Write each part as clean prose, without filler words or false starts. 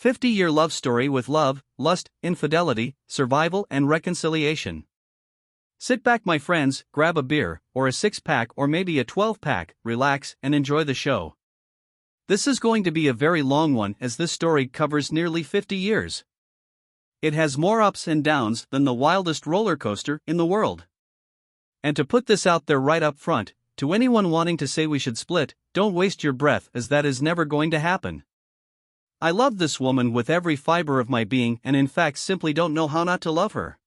50-year love story with love, lust, infidelity, survival and reconciliation. Sit back my friends, grab a beer, or a 6-pack or maybe a 12-pack, relax and enjoy the show. This is going to be a very long one as this story covers nearly 50 years. It has more ups and downs than the wildest roller coaster in the world. And to put this out there right up front, to anyone wanting to say we should split, don't waste your breath as that is never going to happen. I love this woman with every fiber of my being and in fact simply don't know how not to love her.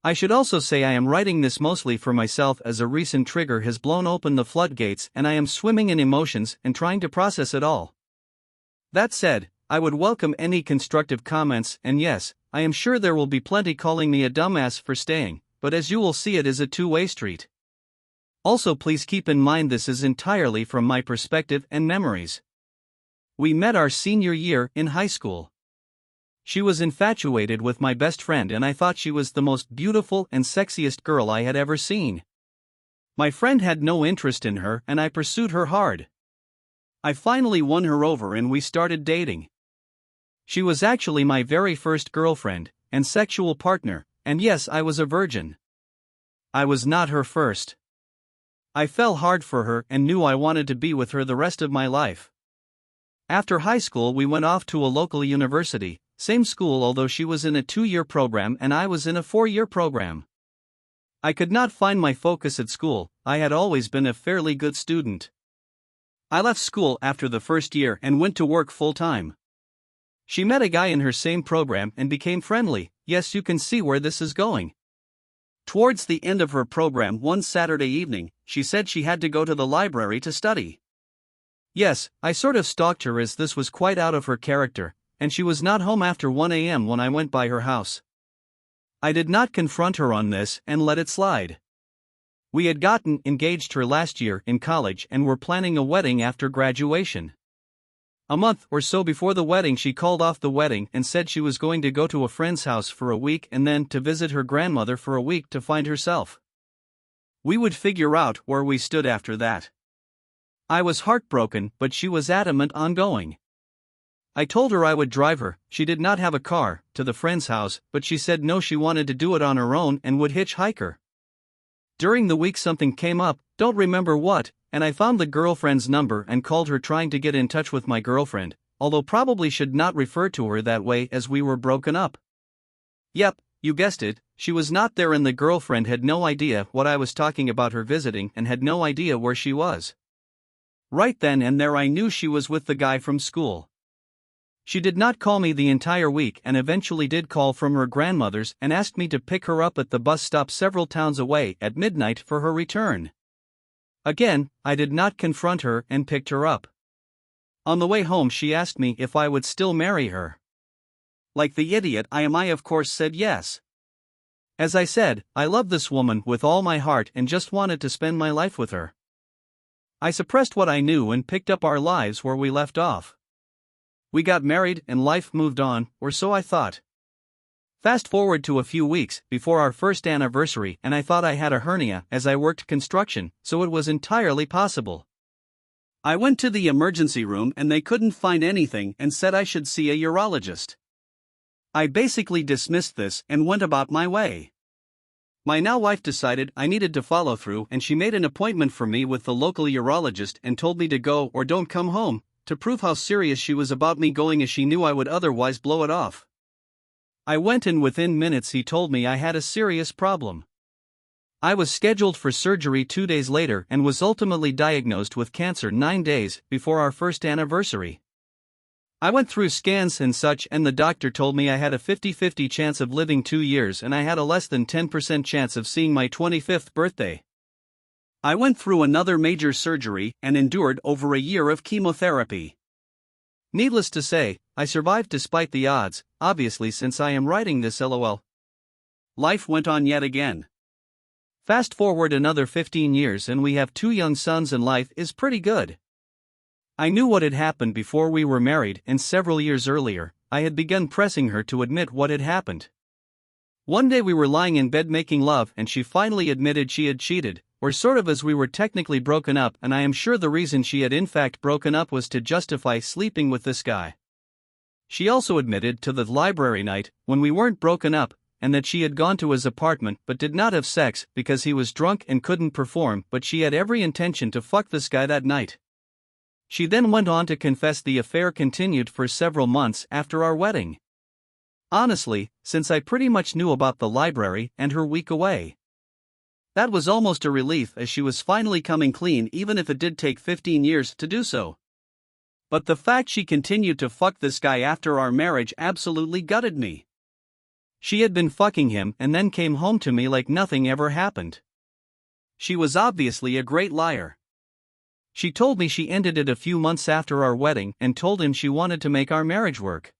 I should also say I am writing this mostly for myself as a recent trigger has blown open the floodgates and I am swimming in emotions and trying to process it all. That said, I would welcome any constructive comments and yes, I am sure there will be plenty calling me a dumbass for staying, but as you will see it is a two-way street. Also please keep in mind this is entirely from my perspective and memories. We met our senior year in high school. She was infatuated with my best friend and I thought she was the most beautiful and sexiest girl I had ever seen. My friend had no interest in her and I pursued her hard. I finally won her over and we started dating. She was actually my very first girlfriend and sexual partner, and yes, I was a virgin. I was not her first. I fell hard for her and knew I wanted to be with her the rest of my life. After high school we went off to a local university, same school although she was in a 2-year program and I was in a 4-year program. I could not find my focus at school, I had always been a fairly good student. I left school after the first year and went to work full-time. She met a guy in her same program and became friendly, yes you can see where this is going. Towards the end of her program one Saturday evening, she said she had to go to the library to study. Yes, I sort of stalked her as this was quite out of her character, and she was not home after 1 a.m. when I went by her house. I did not confront her on this and let it slide. We had gotten engaged her last year in college and were planning a wedding after graduation. A month or so before the wedding she called off the wedding and said she was going to go to a friend's house for a week and then to visit her grandmother for a week to find herself. We would figure out where we stood after that. I was heartbroken, but she was adamant on going. I told her I would drive her, she did not have a car, to the friend's house, but she said no, she wanted to do it on her own and would hitchhike her. During the week something came up, don't remember what, and I found the girlfriend's number and called her trying to get in touch with my girlfriend, although probably should not refer to her that way as we were broken up. Yep, you guessed it, she was not there and the girlfriend had no idea what I was talking about her visiting and had no idea where she was. Right then and there I knew she was with the guy from school. She did not call me the entire week and eventually did call from her grandmother's and asked me to pick her up at the bus stop several towns away at midnight for her return. Again, I did not confront her and picked her up. On the way home she asked me if I would still marry her. Like the idiot I am, I of course said yes. As I said, I love this woman with all my heart and just wanted to spend my life with her. I suppressed what I knew and picked up our lives where we left off. We got married and life moved on, or so I thought. Fast forward to a few weeks before our first anniversary and I thought I had a hernia as I worked construction, so it was entirely possible. I went to the emergency room and they couldn't find anything and said I should see a urologist. I basically dismissed this and went about my way. My now wife decided I needed to follow through and she made an appointment for me with the local urologist and told me to go or don't come home, to prove how serious she was about me going as she knew I would otherwise blow it off. I went and within minutes he told me I had a serious problem. I was scheduled for surgery 2 days later and was ultimately diagnosed with cancer 9 days before our first anniversary. I went through scans and such and the doctor told me I had a 50-50 chance of living 2 years and I had a less than 10% chance of seeing my 25th birthday. I went through another major surgery and endured over a year of chemotherapy. Needless to say, I survived despite the odds, obviously since I am writing this LOL. Life went on yet again. Fast forward another 15 years and we have 2 young sons and life is pretty good. I knew what had happened before we were married and several years earlier, I had begun pressing her to admit what had happened. One day we were lying in bed making love and she finally admitted she had cheated, or sort of, as we were technically broken up, and I am sure the reason she had in fact broken up was to justify sleeping with this guy. She also admitted to the library night, when we weren't broken up, and that she had gone to his apartment but did not have sex because he was drunk and couldn't perform, but she had every intention to fuck this guy that night. She then went on to confess the affair continued for several months after our wedding. Honestly, since I pretty much knew about the library and her week away, that was almost a relief, as she was finally coming clean, even if it did take 15 years to do so. But the fact she continued to fuck this guy after our marriage absolutely gutted me. She had been fucking him and then came home to me like nothing ever happened. She was obviously a great liar. She told me she ended it a few months after our wedding and told him she wanted to make our marriage work.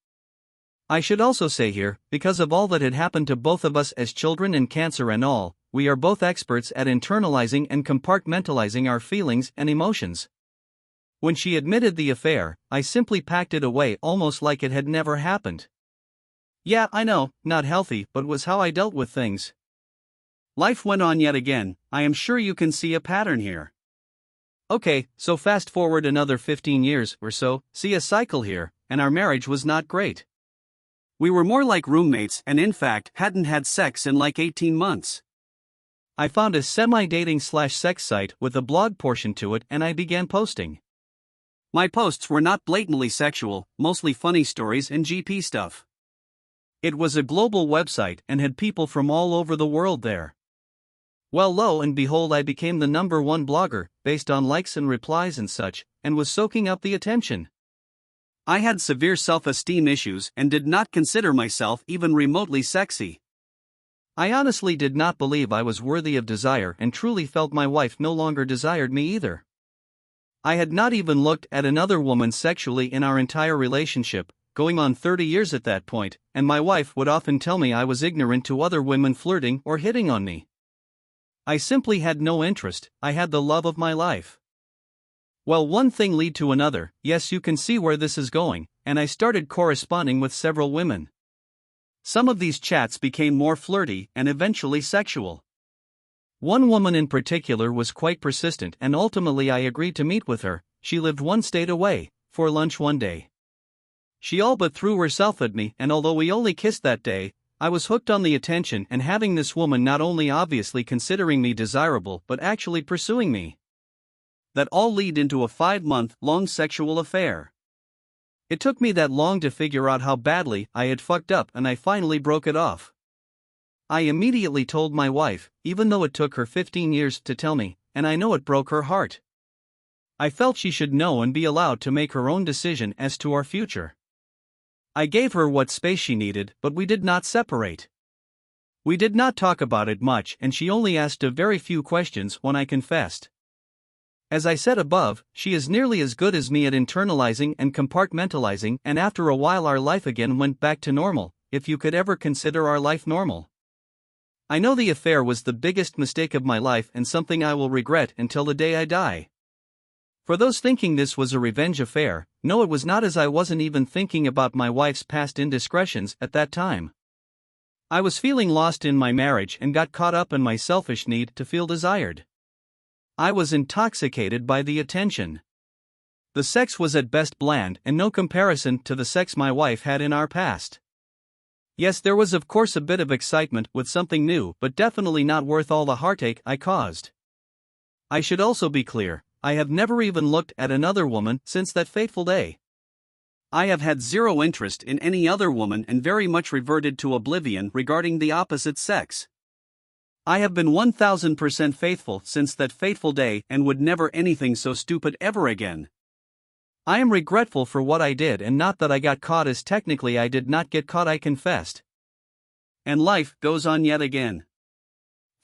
I should also say here, because of all that had happened to both of us as children and cancer and all, we are both experts at internalizing and compartmentalizing our feelings and emotions. When she admitted the affair, I simply packed it away almost like it had never happened. Yeah, I know, not healthy, but was how I dealt with things. Life went on yet again. I am sure you can see a pattern here. Okay, so fast forward another 15 years or so, see a cycle here, and our marriage was not great. We were more like roommates and in fact hadn't had sex in like 18 months. I found a semi-dating/sex site with a blog portion to it and I began posting. My posts were not blatantly sexual, mostly funny stories and GP stuff. It was a global website and had people from all over the world there. Well, lo and behold, I became the #1 blogger, based on likes and replies and such, and was soaking up the attention. I had severe self-esteem issues and did not consider myself even remotely sexy. I honestly did not believe I was worthy of desire and truly felt my wife no longer desired me either. I had not even looked at another woman sexually in our entire relationship, going on 30 years at that point, and my wife would often tell me I was ignorant to other women flirting or hitting on me. I simply had no interest. I had the love of my life. Well, one thing led to another, yes, you can see where this is going, and I started corresponding with several women. Some of these chats became more flirty and eventually sexual. One woman in particular was quite persistent and ultimately I agreed to meet with her. She lived one state away, for lunch one day. She all but threw herself at me, and although we only kissed that day, I was hooked on the attention and having this woman not only obviously considering me desirable but actually pursuing me. That all led into a 5-month-long sexual affair. It took me that long to figure out how badly I had fucked up and I finally broke it off. I immediately told my wife, even though it took her 15 years to tell me, and I know it broke her heart. I felt she should know and be allowed to make her own decision as to our future. I gave her what space she needed, but we did not separate. We did not talk about it much and she only asked a very few questions when I confessed. As I said above, she is nearly as good as me at internalizing and compartmentalizing, and after a while our life again went back to normal, if you could ever consider our life normal. I know the affair was the biggest mistake of my life and something I will regret until the day I die. For those thinking this was a revenge affair, no, it was not, as I wasn't even thinking about my wife's past indiscretions at that time. I was feeling lost in my marriage and got caught up in my selfish need to feel desired. I was intoxicated by the attention. The sex was at best bland and no comparison to the sex my wife had in our past. Yes, there was of course a bit of excitement with something new, but definitely not worth all the heartache I caused. I should also be clear, I have never even looked at another woman since that fateful day. I have had zero interest in any other woman and very much reverted to oblivion regarding the opposite sex. I have been 1000% faithful since that fateful day and would never anything so stupid ever again. I am regretful for what I did, and not that I got caught, as technically I did not get caught, I confessed. And life goes on yet again.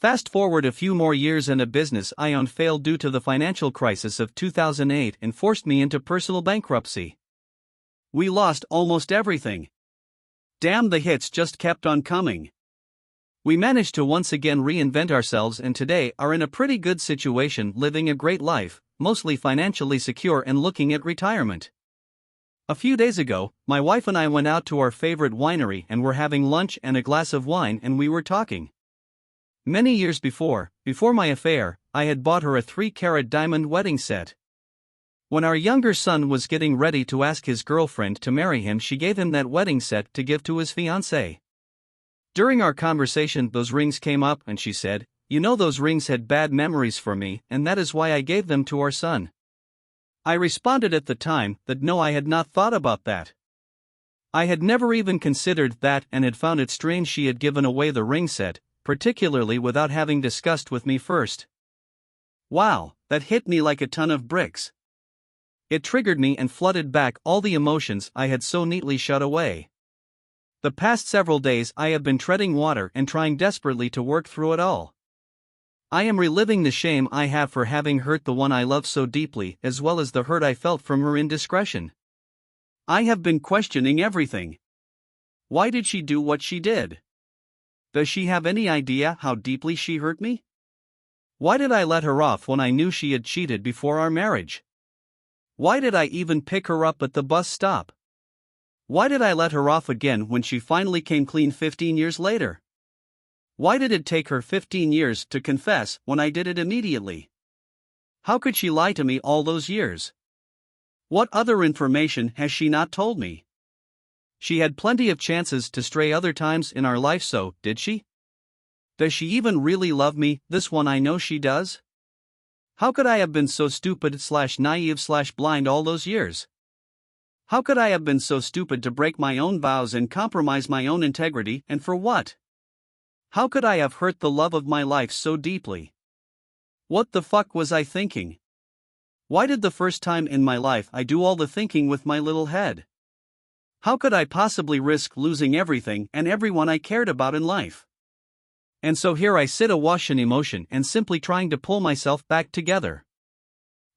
Fast forward a few more years and a business I owned failed due to the financial crisis of 2008 and forced me into personal bankruptcy. We lost almost everything. Damn, the hits just kept on coming. We managed to once again reinvent ourselves and today are in a pretty good situation, living a great life, mostly financially secure and looking at retirement. A few days ago, my wife and I went out to our favorite winery and were having lunch and a glass of wine, and we were talking. Many years before my affair, I had bought her a 3-carat diamond wedding set. When our younger son was getting ready to ask his girlfriend to marry him, she gave him that wedding set to give to his fiancée. During our conversation, those rings came up and she said, "You know, those rings had bad memories for me, and that is why I gave them to our son." I responded at the time that no, I had not thought about that. I had never even considered that and had found it strange she had given away the ring set, particularly without having discussed with me first. Wow, that hit me like a ton of bricks. It triggered me and flooded back all the emotions I had so neatly shut away. The past several days I have been treading water and trying desperately to work through it all. I am reliving the shame I have for having hurt the one I love so deeply, as well as the hurt I felt from her indiscretion. I have been questioning everything. Why did she do what she did? Does she have any idea how deeply she hurt me? Why did I let her off when I knew she had cheated before our marriage? Why did I even pick her up at the bus stop? Why did I let her off again when she finally came clean 15 years later? Why did it take her 15 years to confess when I did it immediately? How could she lie to me all those years? What other information has she not told me? She had plenty of chances to stray other times in our life, so did she? Does she even really love me, this one I know she does? How could I have been so stupid/naive/blind all those years? How could I have been so stupid to break my own vows and compromise my own integrity, and for what? How could I have hurt the love of my life so deeply? What the fuck was I thinking? Why did the first time in my life I do all the thinking with my little head? How could I possibly risk losing everything and everyone I cared about in life? And so here I sit awash in emotion and simply trying to pull myself back together.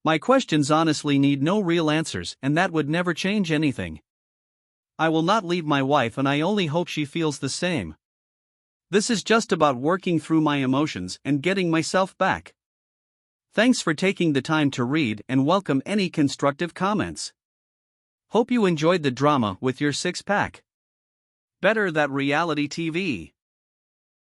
My questions honestly need no real answers, and that would never change anything. I will not leave my wife, and I only hope she feels the same. This is just about working through my emotions and getting myself back. Thanks for taking the time to read, and welcome any constructive comments. Hope you enjoyed the drama with your six-pack. Better that reality TV.